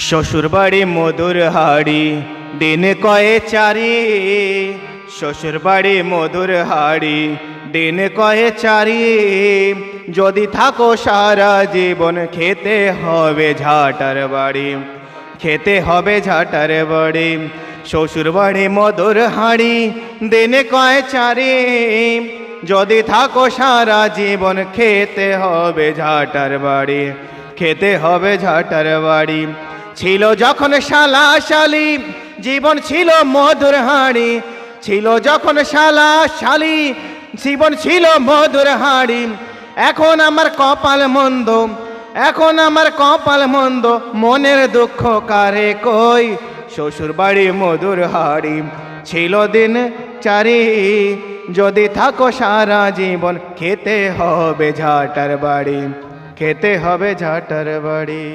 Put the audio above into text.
শ্বশুর বাড়ি মধুর হাড়ি দিন কয়ে চারি, শ্বশুর বাড়ি মধুর হাড়ি দিন কয়ে চারি। যদি থাকো সারা জীবন খেতে হবে ঝাঁটার বাড়ি, খেতে হবে ঝাঁটার বাড়ি। শ্বশুর বাড়ি মধুর হাড়ি দিন কয়ে চারি, যদি থাকো সারা জীবন খেতে হবে ঝাঁটার বাড়ি, খেতে হবে ঝাঁটার বাড়ি। ছিল যখন শালা শালি জীবন ছিল মধুর হাড়ি, ছিল যখন শালা শালি জীবন ছিল মধুর হাড়ি। এখন আমার কপাল মন্দ, এখন আমার কপাল মন্দ, মনের দুঃখ কারে কই। শ্বশুর বাড়ি মধুর হাড়ি ছিল দিন চারি, যদি থাকো সারা জীবন খেতে হবে ঝাঁটার বাড়ি, খেতে হবে ঝাঁটার বাড়ি।